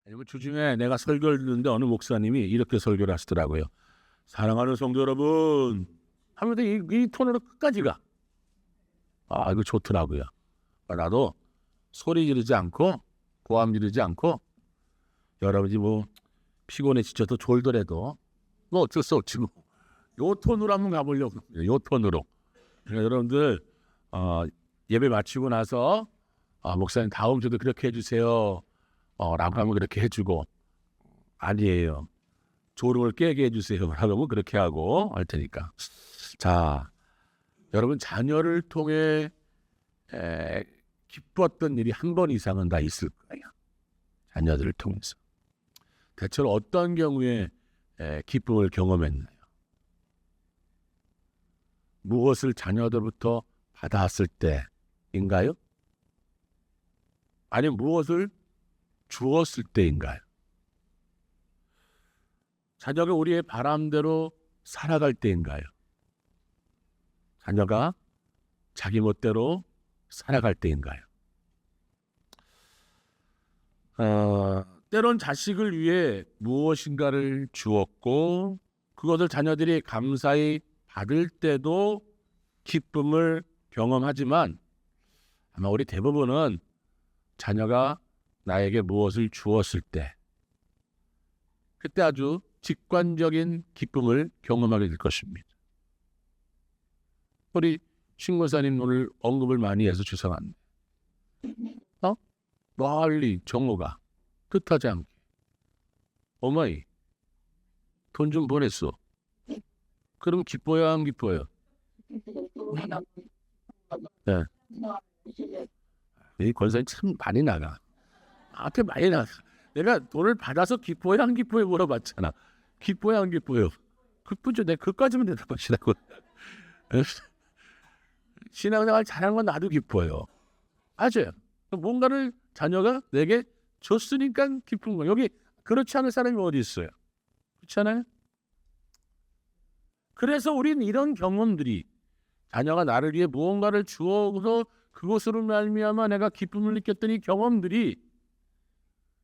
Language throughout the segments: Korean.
아니면 주중에 내가 설교를 듣는데 어느 목사님이 이렇게 설교를 하시더라고요. 사랑하는 성도 여러분 하면서 이 톤으로 끝까지 가. 아, 이거 좋더라고요. 나도 소리 지르지 않고 고함 지르지 않고 여러분이 뭐 피곤해 지쳐서 졸더라도 뭐 어쩔 수 없지 뭐. 요 톤으로 한번 가보려고. 요 톤으로. 그러니까 여러분들 예배 마치고 나서 목사님 다음 주도 그렇게 해주세요. 라고 하면 그렇게 해주고, 아니에요, 졸음을 깨게 해주세요 라고 하면 그렇게 하고 할 테니까. 자, 여러분 자녀를 통해 기뻤던 일이 한 번 이상은 다 있을 거예요. 자녀들을 통해서. 대체로 어떤 경우에 기쁨을 경험했나요? 무엇을 자녀들부터 받아왔을 때인가요? 아니면 무엇을 주었을 때인가요? 자녀가 우리의 바람대로 살아갈 때인가요? 자녀가 자기 멋대로 살아갈 때인가요? 때론 자식을 위해 무엇인가를 주었고 그것을 자녀들이 감사히 받을 때도 기쁨을 경험하지만 아마 우리 대부분은 자녀가 나에게 무엇을 주었을 때 그때 아주 직관적인 기쁨을 경험하게 될 것입니다. 우리 신고사님 오늘 언급을 많이 해서 죄송한데 멀리 정오가 뜻하지 않게 어머니 돈 좀 보냈어. 그럼 기뻐요 안 기뻐요? 네. 이 권사님 참 많이 나가. 앞에 많이 나가. 내가 돈을 받아서 기뻐요 안 기뻐요 물어봤잖아. 기뻐요 안 기뻐요? 기쁘죠. 내가 그까지만 대답하시라고. 신앙생활 잘하는 건 나도 기뻐요. 맞아요. 뭔가를 자녀가 내게 줬으니까 기쁜 거예요. 여기 그렇지 않은 사람이 어디 있어요? 그렇지 않아요? 그래서 우리는 이런 경험들이 자녀가 나를 위해 무언가를 주어서 그것으로 말미암아 내가 기쁨을 느꼈던 이 경험들이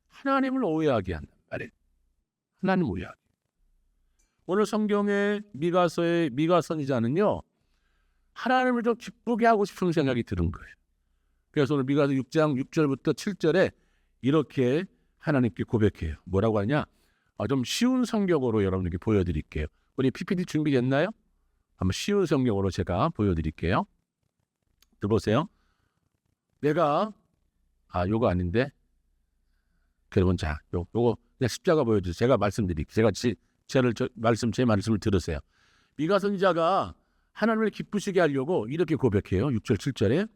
하나님을 오해하게 한단 말이에요. 하나님 오해하게. 오늘 성경의 미가서의 미가 선지자는요, 하나님을 좀 기쁘게 하고 싶은 생각이 드는 거예요. 그래서 오늘 미가서 6장 6절부터 7절에 이렇게 하나님께 고백해요. 뭐라고 하냐? 좀 쉬운 성경으로 여러분에게 보여드릴게요. 우리 PPT 준비됐나요? 한번 쉬운 성경으로 제가 보여드릴게요. 들어보세요. 내가 요거 아닌데. 그러면 자, 요거 그냥 십자가 보여주세요. 제가 말씀드릴게요. 제 말씀을 들으세요. 미가 선지자가 하나님을 기쁘시게 하려고 이렇게 고백해요. 6절 7절에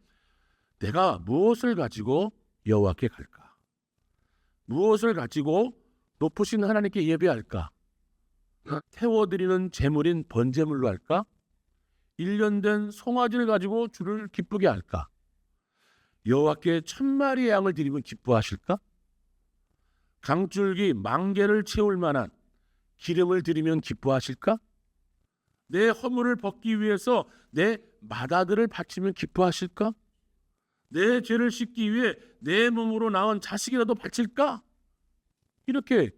내가 무엇을 가지고 여호와께 갈까? 무엇을 가지고 높으신 하나님께 예배할까? 태워드리는 제물인 번제물로 할까? 1년 된 송아지를 가지고 주를 기쁘게 할까? 여호와께 1000마리의 양을 드리면 기뻐하실까? 강줄기 만개를 채울 만한 기름을 드리면 기뻐하실까? 내 허물을 벗기 위해서 내 맏아들을 바치면 기뻐하실까? 내 죄를 씻기 위해 내 몸으로 낳은 자식이라도 바칠까? 이렇게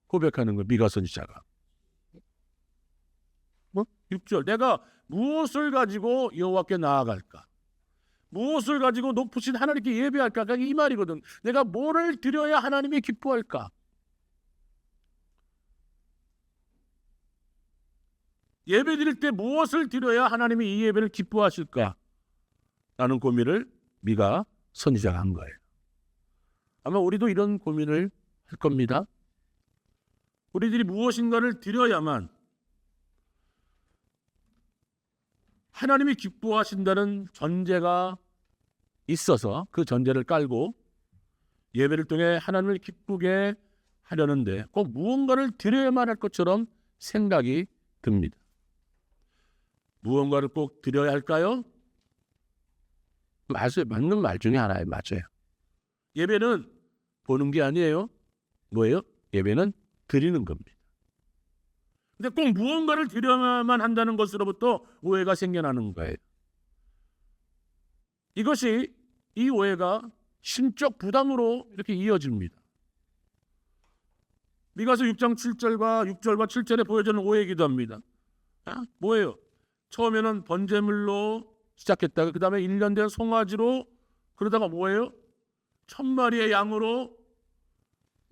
고백하는 거예요. 미가 선지자가. 6절 내가 무엇을 가지고 여호와께 나아갈까? 무엇을 가지고 높으신 하나님께 예배할까? 이 말이거든. 내가 뭐를 드려야 하나님이 기뻐할까? 예배 드릴 때 무엇을 드려야 하나님이 이 예배를 기뻐하실까? 라는 고민을 미가 선지자가 한 거예요. 아마 우리도 이런 고민을 할 겁니다. 우리들이 무엇인가를 드려야만 하나님이 기뻐하신다는 전제가 있어서 그 전제를 깔고 예배를 통해 하나님을 기쁘게 하려는데 꼭 무언가를 드려야만 할 것처럼 생각이 듭니다. 무언가를 꼭 드려야 할까요? 맞아요. 맞는 말 중에 하나예요. 맞아요. 예배는 보는 게 아니에요. 뭐예요? 예배는 드리는 겁니다. 근데 꼭 무언가를 드려야만 한다는 것으로부터 오해가 생겨나는 거예요. 이 오해가 심적 부담으로 이렇게 이어집니다. 미가서 6장 7절과 6절과 7절에 보여주는 오해의 기도합니다. 뭐예요? 처음에는 번제물로 시작했다가 그 다음에 1년 된 송아지로, 그러다가 뭐예요? 1000마리의 양으로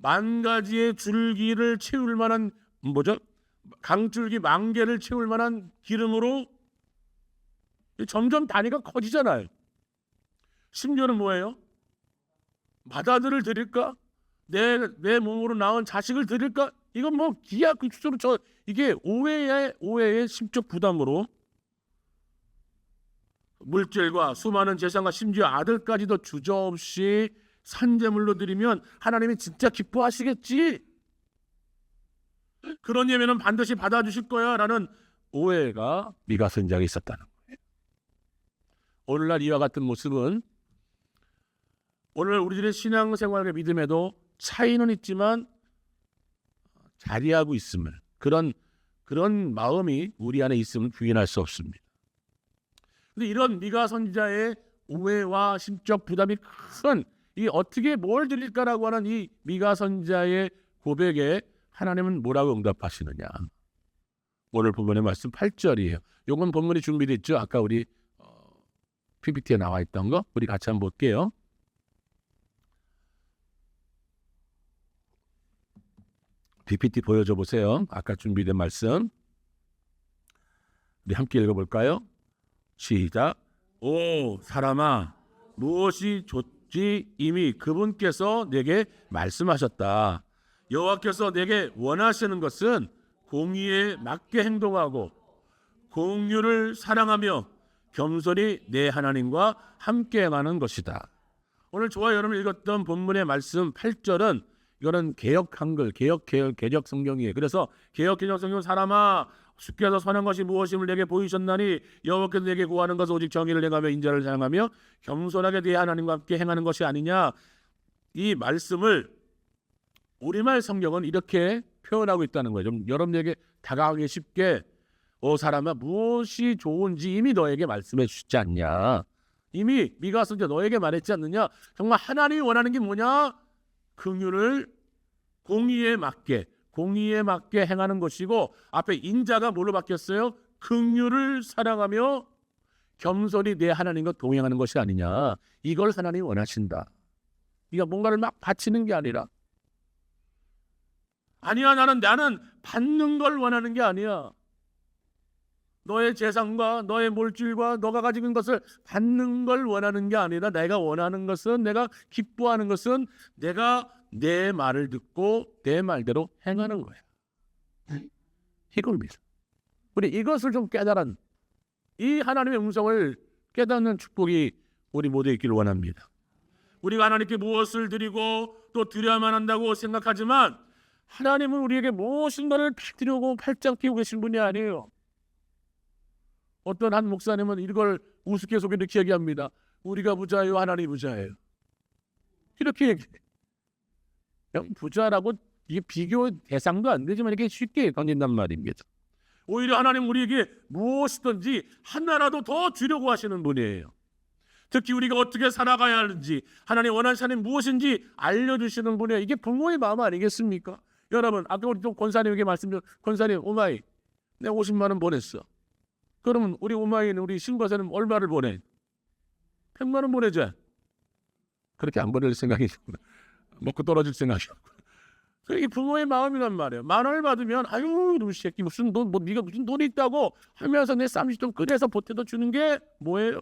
10,000가지의 줄기를 채울 만한, 뭐죠? 강줄기 10,000개를 채울 만한 기름으로 점점 단위가 커지잖아요. 심지어는 뭐예요? 맏아들을 드릴까? 내 몸으로 낳은 자식을 드릴까? 이건 뭐 기하급수로 이게 오해의 심적 부담으로 물질과 수많은 재산과 심지어 아들까지도 주저없이 산제물로 드리면 하나님이 진짜 기뻐하시겠지? 그런 예배는 반드시 받아주실 거야 라는 오해가 미가 선지자에게 있었다는 거예요. 오늘날 이와 같은 모습은 오늘 우리들의 신앙생활과 믿음에도 차이는 있지만 자리하고 있음을, 그런 마음이 우리 안에 있음을 부인할 수 없습니다. 근데 이런 미가 선지자의 오해와 심적 부담이 큰, 이 어떻게 뭘 드릴까라고 하는 이 미가 선지자의 고백에 하나님은 뭐라고 응답하시느냐? 오늘 본문의 말씀 8절이에요. 요건 본문이 준비됐죠? 아까 우리 PPT에 나와 있던 거 우리 같이 한번 볼게요. PPT 보여줘 보세요. 아까 준비된 말씀 우리 함께 읽어볼까요? 시작. 오 사람아, 무엇이 좋지 이미 그분께서 내게 말씀하셨다. 여호와께서 내게 원하시는 것은 공의에 맞게 행동하고 공유를 사랑하며 겸손히 내 하나님과 함께 행하는 것이다. 오늘 저와 여러분 읽었던 본문의 말씀 8절은 이거는 개역 한글, 개역 성경이에요. 그래서 개역 개정 성경, 사람아 주께서 선한 것이 무엇임을 내게 보이셨나니 여호와께서 내게 구하는 것은 오직 정의를 행하며 인자를 사랑하며 겸손하게 내 하나님과 함께 행하는 것이 아니냐. 이 말씀을 우리말 성경은 이렇게 표현하고 있다는 거예요. 좀 여러분에게 다가가기 쉽게, 오 사람아 무엇이 좋은지 이미 너에게 말씀해 주시지 않냐. 이미 미가 선지자 너에게 말했지 않느냐. 정말 하나님이 원하는 게 뭐냐? 긍휼을 공의에 맞게 행하는 것이고, 앞에 인자가 뭘로 바뀌었어요? 긍휼을 사랑하며 겸손히 내 하나님과 동행하는 것이 아니냐. 이걸 하나님이 원하신다. 네가 뭔가를 막 바치는 게 아니라, 아니야 나는 받는 걸 원하는 게 아니야. 너의 재산과 너의 물질과 너가 가지고 있는 것을 받는 걸 원하는 게 아니라, 내가 원하는 것은, 내가 기뻐하는 것은 내가 내 말을 듣고 내 말대로 행하는 거야. 이겁니다. 우리 이것을 좀 깨달은, 이 하나님의 음성을 깨닫는 축복이 우리 모두에 있기를 원합니다. 우리가 하나님께 무엇을 드리고 또 드려야만 한다고 생각하지만 하나님은 우리에게 무엇인가를 드리고 팔짱 끼고 계신 분이 아니에요. 어떤 한 목사님은 이걸 우스갯소리로 이렇게 얘기합니다. 우리가 부자예요, 하나님이 부자예요. 이렇게 얘기해요. 부자라고 이게 비교 대상도 안 되지만 이렇게 쉽게 던진단 말입니다. 오히려 하나님 우리에게 무엇이든지 하나라도 더 주려고 하시는 분이에요. 특히 우리가 어떻게 살아가야 하는지, 하나님 원하시는 하나님 무엇인지 알려주시는 분이에요. 이게 부모의 마음 아니겠습니까? 여러분 아까 우리 또 권사님에게 말씀드린, 권사님 오마이 내가 50만 원 보냈어. 그러면 우리 오마이는, 우리 신과사는 얼마를 보내? 100만 원 보내자. 그렇게 안 보낼 생각이 먹고 떨어질 생각이 없고. 이게 부모의 마음이란 말이에요. 10,000원을 받으면 아유 너 새끼 무슨 돈, 뭐 네가 무슨 돈이 있다고 하면서 내 쌈짓 좀 꺼내서 보태다 주는 게 뭐예요?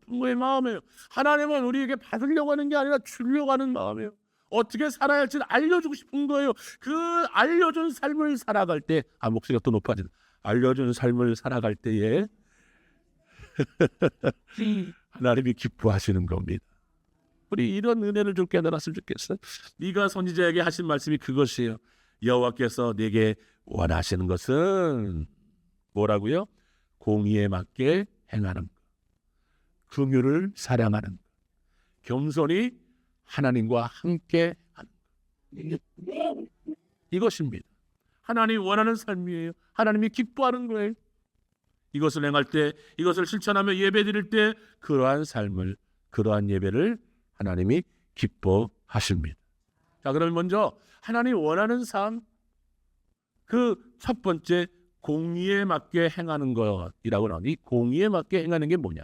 부모의 마음이에요. 하나님은 우리에게 받으려고 하는 게 아니라 주려고 하는 마음이에요. 어떻게 살아야 할지를 알려주고 싶은 거예요. 그 알려준 삶을 살아갈 때, 목소리가 또 높아진다. 알려준 삶을 살아갈 때에 하나님이 기뻐하시는 겁니다. 우리 이런 은혜를 좀 깨달았으면 좋겠어요. 네가 선지자에게 하신 말씀이 그것이에요. 여호와께서 내게 원하시는 것은 뭐라고요? 공의에 맞게 행하는 것, 긍휼을 사랑하는 것, 겸손히 하나님과 함께 하는 것. 이것입니다. 하나님이 원하는 삶이에요. 하나님이 기뻐하는 거예요. 이것을 행할 때, 이것을 실천하며 예배드릴 때 그러한 삶을, 그러한 예배를 하나님이 기뻐하십니다. 자, 그러면 먼저 하나님이 원하는 삶, 그 첫 번째 공의에 맞게 행하는 것이라고 하니, 공의에 맞게 행하는 게 뭐냐?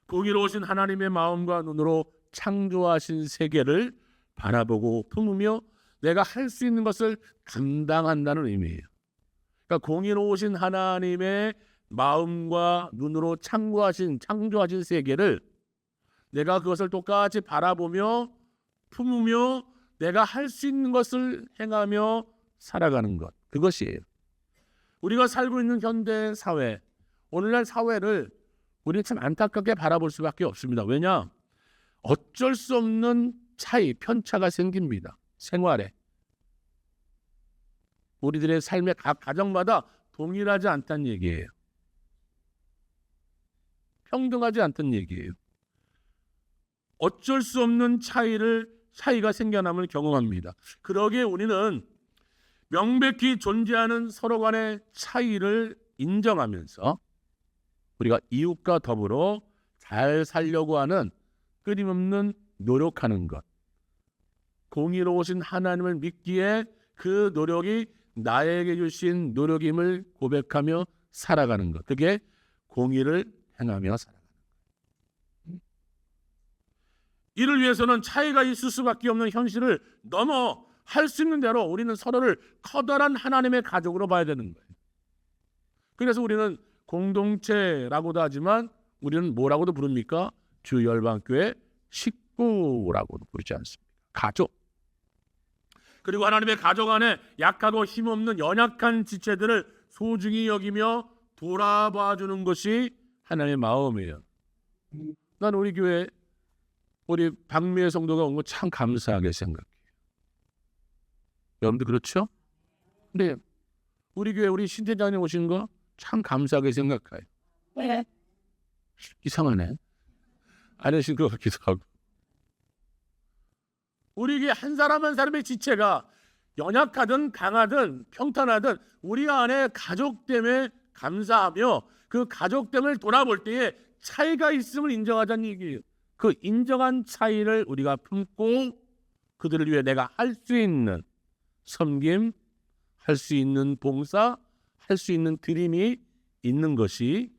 공의로우신 하나님의 마음과 눈으로 창조하신 세계를 바라보고 품으며 내가 할 수 있는 것을 감당한다는 의미예요. 그러니까 공의로우신 하나님의 마음과 눈으로 창조하신 세계를 내가 그것을 똑같이 바라보며 품으며 내가 할 수 있는 것을 행하며 살아가는 것, 그것이에요. 우리가 살고 있는 현대 사회, 오늘날 사회를 우리는 참 안타깝게 바라볼 수밖에 없습니다. 왜냐? 어쩔 수 없는 차이, 편차가 생깁니다. 생활에. 우리들의 삶의 각 가정마다 동일하지 않다는 얘기예요. 평등하지 않다는 얘기예요. 어쩔 수 없는 차이가 생겨남을 경험합니다. 그러기에 우리는 명백히 존재하는 서로 간의 차이를 인정하면서 우리가 이웃과 더불어 잘 살려고 하는 끊임없는 노력하는 것, 공의로우신 하나님을 믿기에 그 노력이 나에게 주신 노력임을 고백하며 살아가는 것, 그게 공의를 행하며 살아가는 것. 이를 위해서는 차이가 있을 수밖에 없는 현실을 넘어 할 수 있는 대로 우리는 서로를 커다란 하나님의 가족으로 봐야 되는 거예요. 그래서 우리는 공동체라고도 하지만 우리는 뭐라고도 부릅니까? 주열방교회 식구라고도 부르지 않습니까? 가족. 그리고 하나님의 가족 안에 약하고 힘없는 연약한 지체들을 소중히 여기며 돌아봐 주는 것이 하나님의 마음이에요. 난 우리 교회 우리 박미애 성도가 온 거 참 감사하게 생각해요. 여러분들 그렇죠? 근데 우리 교회 우리 신대장님 오신 거 참 감사하게 생각해요. 왜? 이상하네. 안 하신 것 같기도 하고. 우리 교회 한 사람 한 사람의 지체가 연약하든 강하든 평탄하든 우리 안에 가족됨에 감사하며 그 가족됨을 돌아볼 때에 차이가 있음을 인정하자는 얘기예요. 그 인정한 차이를 우리가 품고 그들을 위해 내가 할 수 있는 섬김, 할 수 있는 봉사, 할 수 있는 드림이 있는 것이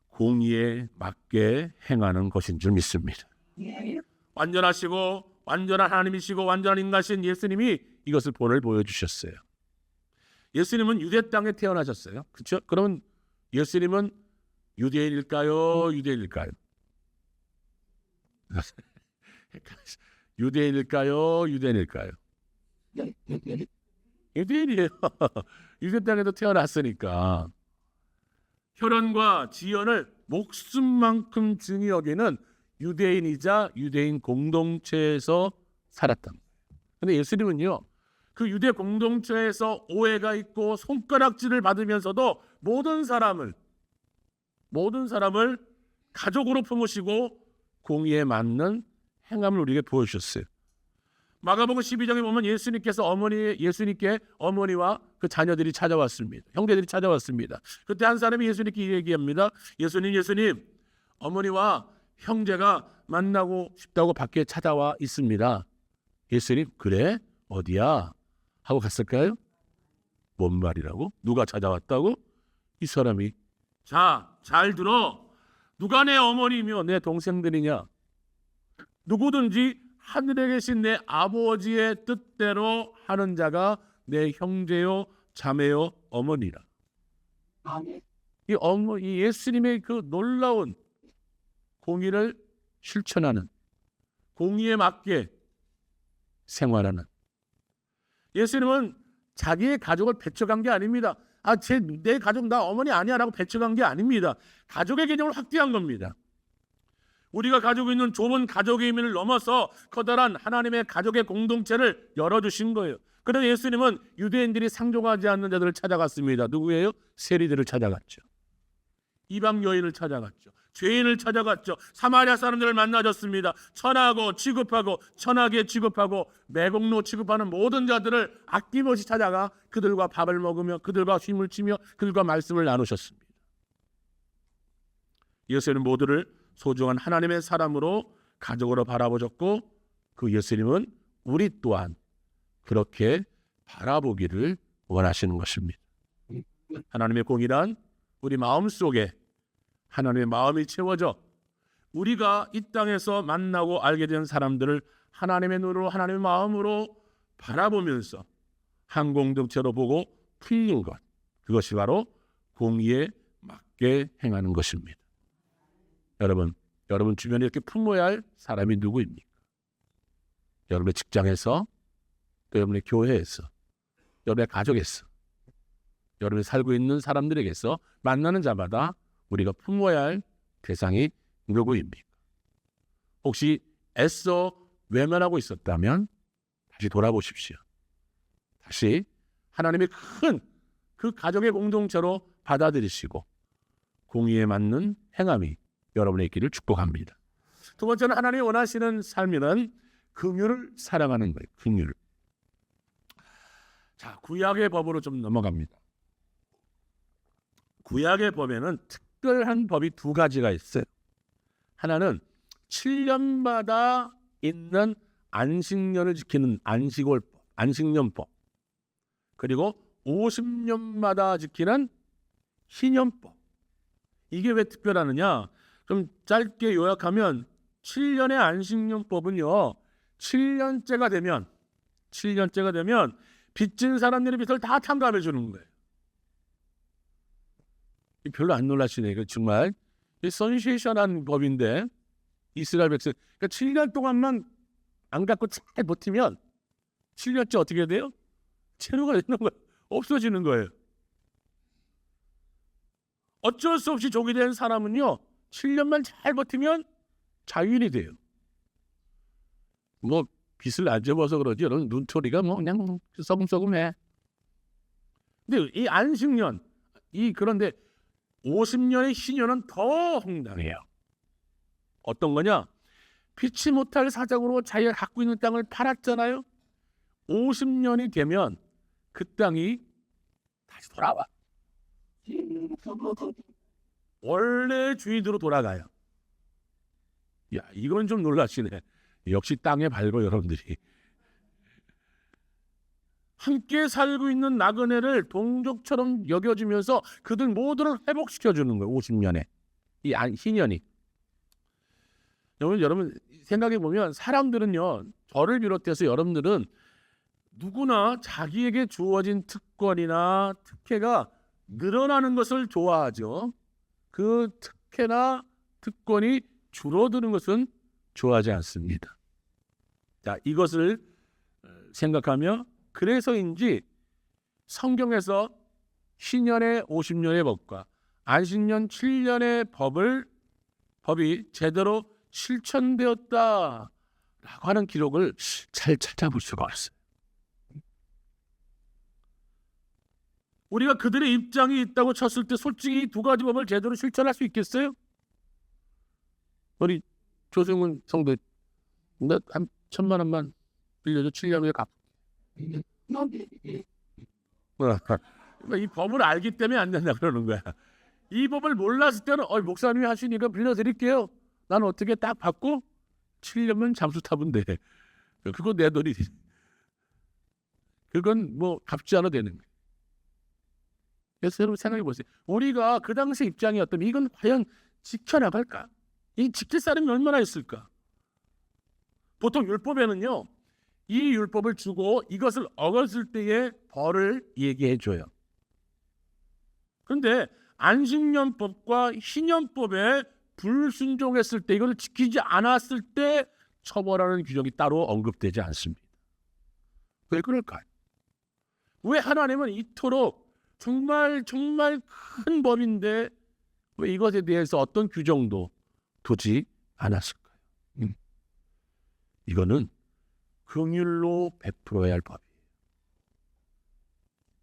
공의에 맞게 행하는 것인 줄 믿습니다. 완전하시고 완전한 하나님이시고 완전한 인간이신 예수님이 이것을 본을 보여주셨어요. 예수님은 유대 땅에 태어나셨어요. 그렇죠? 그러면 예수님은 유대인일까요? 유대인일까요? 유대인일까요? 유대인일까요? 유대인이에요. 유대 땅에도 태어났으니까. 혈연과 지연을 목숨만큼 증히 여기는 유대인이자 유대인 공동체에서 살았던 거예요. 그런데 예수님은요, 그 유대 공동체에서 오해가 있고 손가락질을 받으면서도 모든 사람을 가족으로 품으시고 공의에 맞는 행함을 우리에게 보여주셨어요. 마가복음 12장에 보면 예수님께 어머니와 그 자녀들이 찾아왔습니다. 형제들이 찾아왔습니다. 그때 한 사람이 예수님께 얘기합니다. 예수님, 어머니와 형제가 만나고 싶다고 밖에 찾아와 있습니다. 예수님, 그래? 어디야? 하고 갔을까요? 뭔 말이라고? 누가 찾아왔다고? 이 사람이, 자, 잘 들어. 누가 내 어머니며 내 동생들이냐? 누구든지 하늘에 계신 내 아버지의 뜻대로 하는 자가 내 형제요 자매요 어머니라. 이 예수님의 그 놀라운 공의를 실천하는, 공의에 맞게 생활하는, 예수님은 자기의 가족을 배척한 게 아닙니다. 내 가족 나 어머니 아니야라고 배척한 게 아닙니다. 가족의 개념을 확대한 겁니다. 우리가 가지고 있는 좁은 가족의 의미를 넘어서 커다란 하나님의 가족의 공동체를 열어주신 거예요. 그래서 예수님은 유대인들이 상종하지 않는 자들을 찾아갔습니다. 누구예요? 세리들을 찾아갔죠. 이방 여인을 찾아갔죠. 죄인을 찾아갔죠. 사마리아 사람들을 만나줬습니다. 천하고 취급하고 천하게 취급하고 매국노 취급하는 모든 자들을 아낌없이 찾아가 그들과 밥을 먹으며 그들과 쉼을 치며 그들과 말씀을 나누셨습니다. 예수님은 모두를 소중한 하나님의 사람으로 가족으로 바라보셨고 그 예수님은 우리 또한 그렇게 바라보기를 원하시는 것입니다. 하나님의 공의란 우리 마음속에 하나님의 마음이 채워져 우리가 이 땅에서 만나고 알게 된 사람들을 하나님의 눈으로 하나님의 마음으로 바라보면서 한 공동체로 보고 풀린 것, 그것이 바로 공의에 맞게 행하는 것입니다. 여러분 주변에 이렇게 품어야 할 사람이 누구입니까? 여러분의 직장에서, 또 여러분의 교회에서, 여러분의 가족에서, 여러분이 살고 있는 사람들에게서 만나는 자마다 우리가 품어야 할 대상이 누구입니까? 혹시 애써 외면하고 있었다면 다시 돌아보십시오. 다시 하나님의 큰 그 가족의 공동체로 받아들이시고 공의에 맞는 행함이 여러분의 있기를 축복합니다. 두 번째는 하나님이 원하시는 삶이란 긍휼을 사랑하는 거예요. 긍휼. 자, 구약의 법으로 좀 넘어갑니다. 구약의 법에는 특별한 법이 두 가지가 있어요. 하나는 7년마다 있는 안식년을 지키는 안식년법. 그리고 50년마다 지키는 희년법. 이게 왜 특별하느냐? 좀 짧게 요약하면 7년의 안식년법은요. 7년째가 되면 빚진 사람들의 빚을 다 탕감해 주는 거예요. 별로 안 놀라시네. 이거 정말 선세이션한 법인데 이스라엘 백성 그러니까 7년 동안만 안 갖고 잘 버티면 7년째 어떻게 돼요? 채무가 되는 거예요. 없어지는 거예요. 어쩔 수 없이 종이 된 사람은요 7년만 잘 버티면 자유인이 돼요. 뭐 빚을 안 접어서 그러지 여러분 눈초리가 뭐 그냥 썩음썩음해. 근데 이 안식년 그런데 50년의 희년은 더 황당해요. 어떤 거냐? 피치 못할 사정으로 자기가 갖고 있는 땅을 팔았잖아요. 50년이 되면 그 땅이 다시 돌아와. 원래 주인으로 돌아가요. 야, 이건 좀 놀라시네. 역시 땅에 밝고 여러분들이. 함께 살고 있는 나그네를 동족처럼 여겨주면서 그들 모두를 회복시켜주는 거예요. 50년에. 이 희년이. 여러분 생각해보면 사람들은요. 저를 비롯해서 여러분들은 누구나 자기에게 주어진 특권이나 특혜가 늘어나는 것을 좋아하죠. 그 특혜나 특권이 줄어드는 것은 좋아하지 않습니다. 자, 이것을 생각하며 그래서인지 성경에서 희년의 50년의 법과 안식년 7년의 법이 제대로 실천되었다라고 하는 기록을 잘 찾아볼 수가 없어요. 우리가 그들의 입장이 있다고 쳤을 때 솔직히 이 두 가지 법을 제대로 실천할 수 있겠어요? 우리 조승훈 성도 나 한 1,000만 원만 빌려줘 7년 후에 갚. 이 법을 알기 때문에 안 된다 그러는 거야. 이 법을 몰랐을 때는 목사님이 하시니까 빌려드릴게요. 나는 어떻게 딱 받고 7년만 잠수 타면 돼. 그거 내 돈이. 그건 뭐 갚지 않아도 되는 거예요. 그래서 여러분 생각해 보세요. 우리가 그 당시 입장이 어떠면 이건 과연 지켜나갈까? 이 지킬 사람이 얼마나 있을까? 보통 율법에는요. 이 율법을 주고 이것을 어겼을 때의 벌을 얘기해 줘요. 그런데 안식년법과 희년법에 불순종했을 때 이걸 지키지 않았을 때 처벌하는 규정이 따로 언급되지 않습니다. 왜 그럴까요? 왜 하나님은 이토록 정말 큰 법인데 왜 이것에 대해서 어떤 규정도 두지 않았을까요? 이거는 긍휼로 베풀어야 할 법이에요.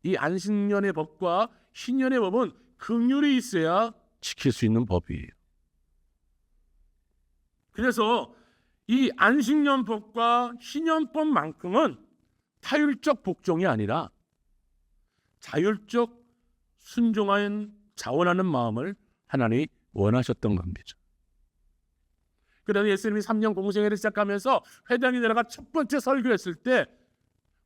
이 안식년의 법과 희년의 법은 긍휼이 있어야 지킬 수 있는 법이에요. 그래서 이 안식년법과 희년법만큼은 타율적 복종이 아니라 자율적 순종하는 자원하는 마음을 하나님이 원하셨던 겁니다. 그래서 예수님이 3년 공생애를 시작하면서 회당에 내려가 첫 번째 설교했을 때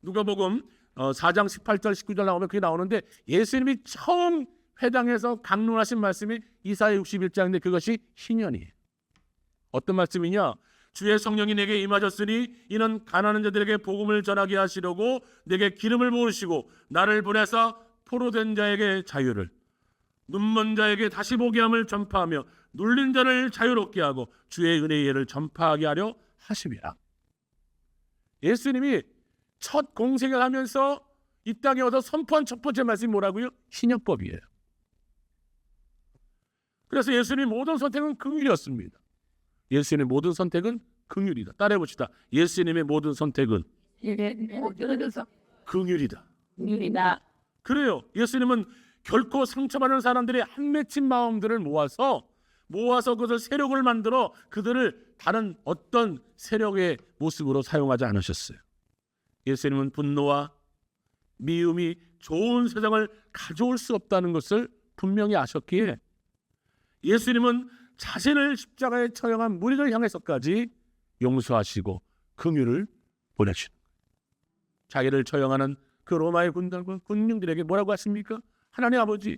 누가복음 4장 18절 19절 나오면 그게 나오는데 예수님이 처음 회당에서 강론하신 말씀이 이사야 61장인데 그것이 신년이에요. 어떤 말씀이냐? 주의 성령이 내게 임하셨으니 이는 가난한 자들에게 복음을 전하게 하시려고 내게 기름을 부으시고 나를 보내사 포로된 자에게 자유를, 눈먼 자에게 다시 보게 함을 전파하며 눌린 자를 자유롭게 하고 주의 은혜의 예를 전파하게 하려 하심이라. 예수님이 첫 공생을 하면서 이 땅에 와서 선포한 첫 번째 말씀이 뭐라고요? 신약법이에요. 그래서 예수님의 모든 선택은 긍휼이었습니다. 예수님의 모든 선택은 긍휼이다. 따라해 봅시다. 예수님의 모든 선택은 긍휼이다. 그래요. 예수님은 결코 상처받는 사람들의 한 맺힌 마음들을 모아서 그것을 세력을 만들어 그들을 다른 어떤 세력의 모습으로 사용하지 않으셨어요. 예수님은 분노와 미움이 좋은 세상을 가져올 수 없다는 것을 분명히 아셨기에 예수님은 자신을 십자가에 처형한 무리를 향해서까지 용서하시고 긍휼을 보내주시는 거예요. 자기를 처형하는 그 로마의 군단과 군중들에게 뭐라고 하십니까? 하나님 아버지,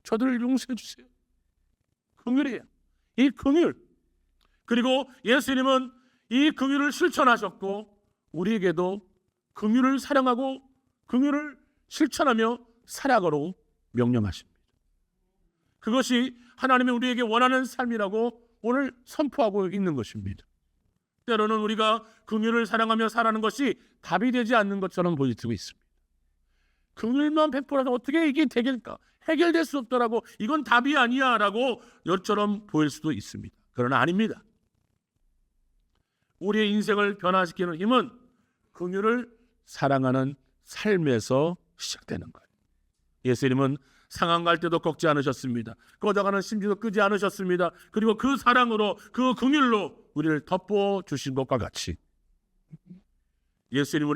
저들을 용서해 주세요. 긍휼이에요. 이 긍휼. 그리고 예수님은 이 긍휼을 실천하셨고 우리에게도 긍휼을 사랑하고 긍휼을 실천하며 살아가라고 명령하십니다. 그것이 하나님이 우리에게 원하는 삶이라고 오늘 선포하고 있는 것입니다. 때로는 우리가 긍휼을 사랑하며 살아가는 것이 답이 되지 않는 것처럼 보일 수 있습니다. 긍휼만 베풀어서 어떻게 이게 되겠까? 해결될 수 없더라고. 이건 답이 아니야 라고 여처럼 보일 수도 있습니다. 그러나 아닙니다. 우리의 인생을 변화시키는 힘은 긍휼을 사랑하는 삶에서 시작되는 거예요. 예수님은 상한 갈 때도 꺾지 않으셨습니다. 꺼져가는 심지도 끄지 않으셨습니다. 그리고 그 사랑으로 그 긍휼로 우리를 덮어주신 것과 같이 예수님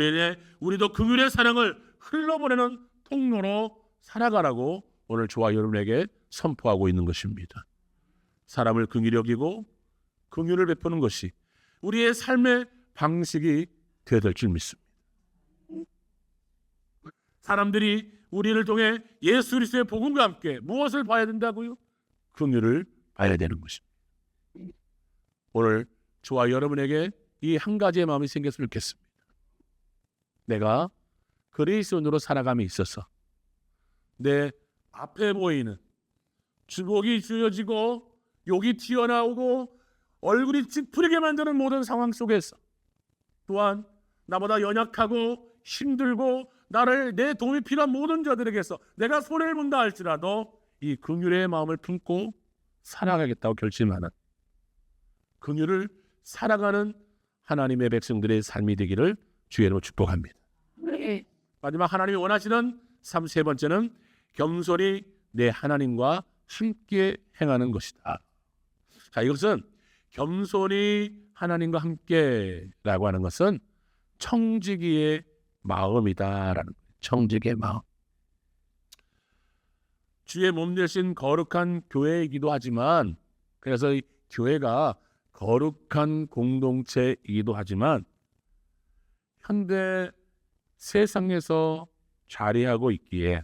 우리도 긍휼의 사랑을 흘러보내는 통로로 살아가라고 오늘 저와 여러분에게 선포하고 있는 것입니다. 사람을 긍휼히 여기고 긍휼을 베푸는 것이 우리의 삶의 방식이 되어야 될 줄 믿습니다. 사람들이 우리를 통해 예수 그리스도의 복음과 함께 무엇을 봐야 된다고요? 긍휼을 봐야 되는 것입니다. 오늘 저와 여러분에게 이 한 가지의 마음이 생겼으면 좋겠습니다. 내가 그리스도인으로 살아감에 있어서 내 앞에 보이는 주걱이 쥐어지고 욕이 튀어나오고 얼굴이 찌푸리게 만드는 모든 상황 속에서 또한 나보다 연약하고 힘들고 내 도움이 필요한 모든 자들에게서 내가 손해를 본다 할지라도 이 긍휼의 마음을 품고 살아가겠다고 결심하는 긍휼을 살아가는 하나님의 백성들의 삶이 되기를 주의 이름으로 축복합니다. 마지막 하나님이 원하시는 삶 세 번째는 겸손히 내 하나님과 함께 행하는 것이다. 자, 이것은 겸손히 하나님과 함께라고 하는 것은 청지기의 마음이다라는 거예요. 청지기의 마음. 주의 몸 대신 거룩한 교회이기도 하지만 그래서 이 교회가 거룩한 공동체이기도 하지만 현대 세상에서 자리하고 있기에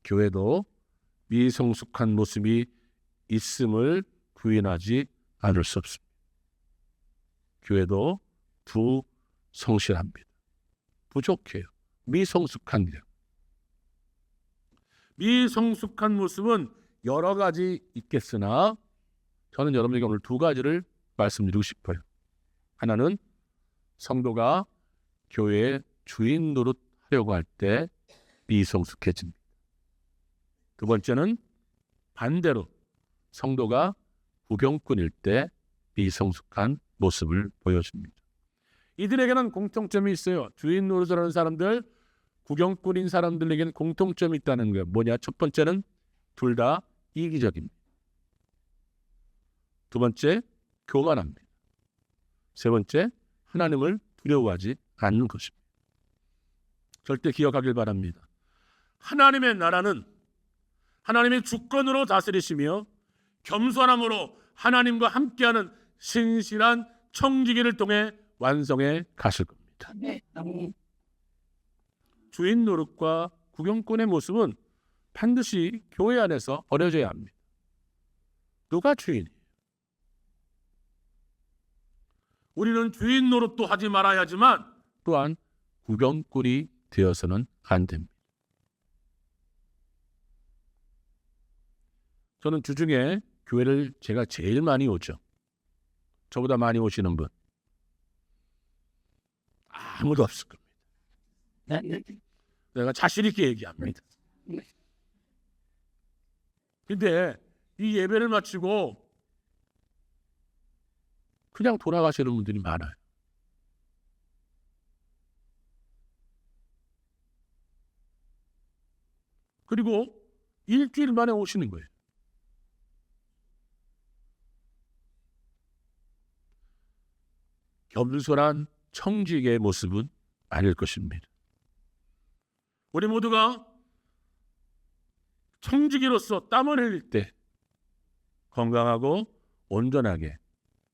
교회도 미성숙한 모습이 있음을 부인하지 않을 수 없습니다. 교회도 부성실합니다. 부족해요. 미성숙한데요. 미성숙한 모습은 여러 가지 있겠으나 저는 여러분에게 오늘 두 가지를 말씀드리고 싶어요. 하나는 성도가 교회의 주인 노릇하려고 할 때 미성숙해집니다. 두 번째는 반대로 성도가 부경꾼일 때 미성숙한 모습을 보여줍니다. 이들에게는 공통점이 있어요. 주인 노릇을 하는 사람들, 구경꾼인 사람들에게는 공통점이 있다는 거예요. 뭐냐? 첫 번째는 둘 다 이기적입니다. 두 번째, 교만합니다. 세 번째, 하나님을 두려워하지 않는 것입니다. 절대 기억하길 바랍니다. 하나님의 나라는 하나님의 주권으로 다스리시며 겸손함으로 하나님과 함께하는 신실한 청지기를 통해 완성해 가실 겁니다. 주인 노릇과 구경꾼의 모습은 반드시 교회 안에서 버려져야 합니다. 누가 주인이에요? 우리는 주인 노릇도 하지 말아야 하지만 또한 구경꾼이 되어서는 안 됩니다. 저는 주중에 교회를 제가 제일 많이 오죠. 저보다 많이 오시는 분 아무도 없을 겁니다. 내가 자신 있게 얘기합니다. 근데 이 예배를 마치고 그냥 돌아가시는 분들이 많아요. 그리고 일주일 만에 오시는 거예요. 겸손한 청직의 모습은 아닐 것입니다. 우리 모두가 청지기로서 땀을 흘릴 때 건강하고 온전하게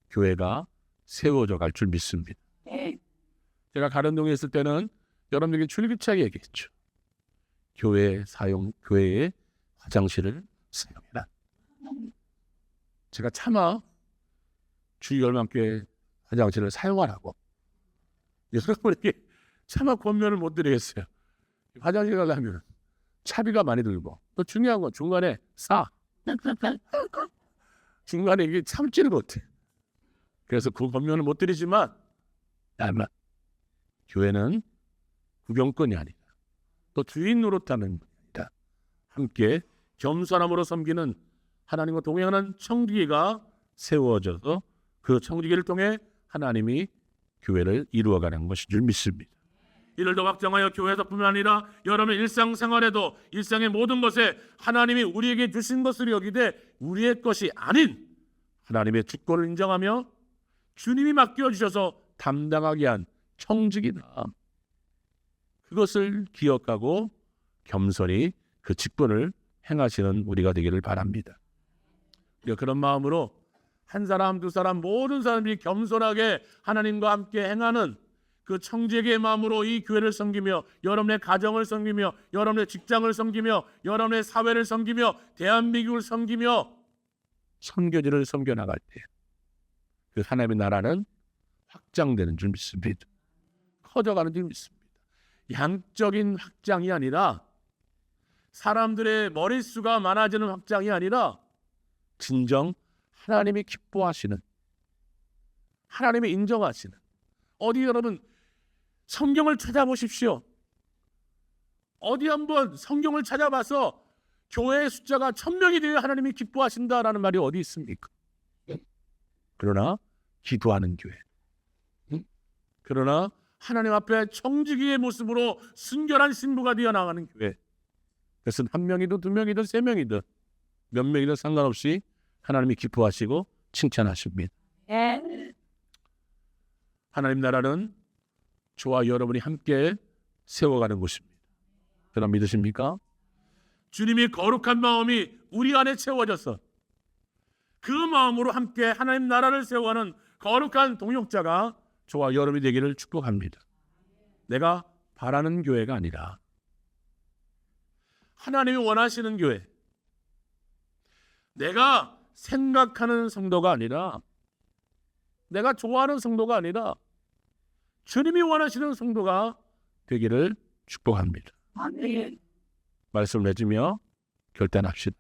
교회가 세워져 갈 줄 믿습니다. 제가 가련동에 있을 때는 여러분에게 줄기차게 얘기했죠. 교회의 화장실을 사용해라. 제가 차마 주일열방교회 화장실을 사용하라고 여러분에게 차마 권면을 못 드리겠어요. 화장실 가려면 차비가 많이 들고 또 중요한 건 중간에 중간에 이게 참지를 못해. 그래서 그 권면을 못 드리지만 교회는 구경꾼이 아니다. 또 주인 노릇하는 분이다. 함께 겸손함으로 섬기는 하나님과 동행하는 청지기가 세워져서 그 청지기를 통해 하나님이 교회를 이루어가는 것인 줄 믿습니다. 이를 더 확장하여 교회에서뿐만 아니라 여러분의 일상생활에도 일상의 모든 것에 하나님이 우리에게 주신 것을 여기되 우리의 것이 아닌 하나님의 주권을 인정하며 주님이 맡겨주셔서 담당하게 한 청직이다. 그것을 기억하고 겸손히 그 직분을 행하시는 우리가 되기를 바랍니다. 그런 마음으로 한 사람, 두 사람, 모든 사람들이 겸손하게 하나님과 함께 행하는 그 청지기의 마음으로 이 교회를 섬기며 여러분의 가정을 섬기며 여러분의 직장을 섬기며 여러분의 사회를 섬기며 대한민국을 섬기며 선교지를 섬겨나갈 때 그 하나님의 나라는 확장되는 줄 믿습니다. 커져가는 줄 믿습니다. 양적인 확장이 아니라 사람들의 머릿수가 많아지는 확장이 아니라 진정 하나님이 기뻐하시는 하나님이 인정하시는 어디 여러분 성경을 찾아보십시오. 어디 한번 성경을 찾아봐서 교회의 숫자가 1000명이 되어 하나님이 기뻐하신다라는 말이 어디 있습니까? 그러나 기도하는 교회, 그러나 하나님 앞에 청지기의 모습으로 순결한 신부가 되어 나가는 교회, 그것은 1명이든 2명이든 3명이든 몇 명이든 상관없이 하나님이 기뻐하시고 칭찬하십니다. 하나님 나라는 저와 여러분이 함께 세워가는 곳입니다. 여러분 믿으십니까? 주님이 거룩한 마음이 우리 안에 채워져서 그 마음으로 함께 하나님 나라를 세워가는 거룩한 동역자가 저와 여러분이 되기를 축복합니다. 내가 바라는 교회가 아니라 하나님이 원하시는 교회, 내가 생각하는 성도가 아니라 내가 좋아하는 성도가 아니라 주님이 원하시는 성도가 되기를 축복합니다. 말씀을 맺으며 결단합시다.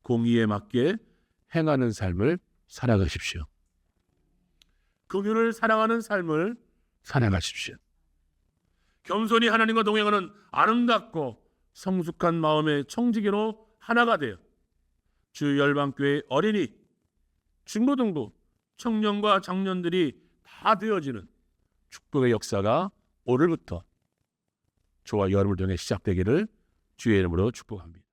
공의에 맞게 행하는 삶을 살아가십시오. 긍휼을 사랑하는 삶을 살아가십시오. 겸손히 하나님과 동행하는 아름답고 성숙한 마음의 청지기로 하나가 되어 주열방교회 어린이, 중고등부, 청년과 장년들이 다 되어지는 축복의 역사가 오늘부터 저와 여러분을 통해 시작되기를 주의 이름으로 축복합니다.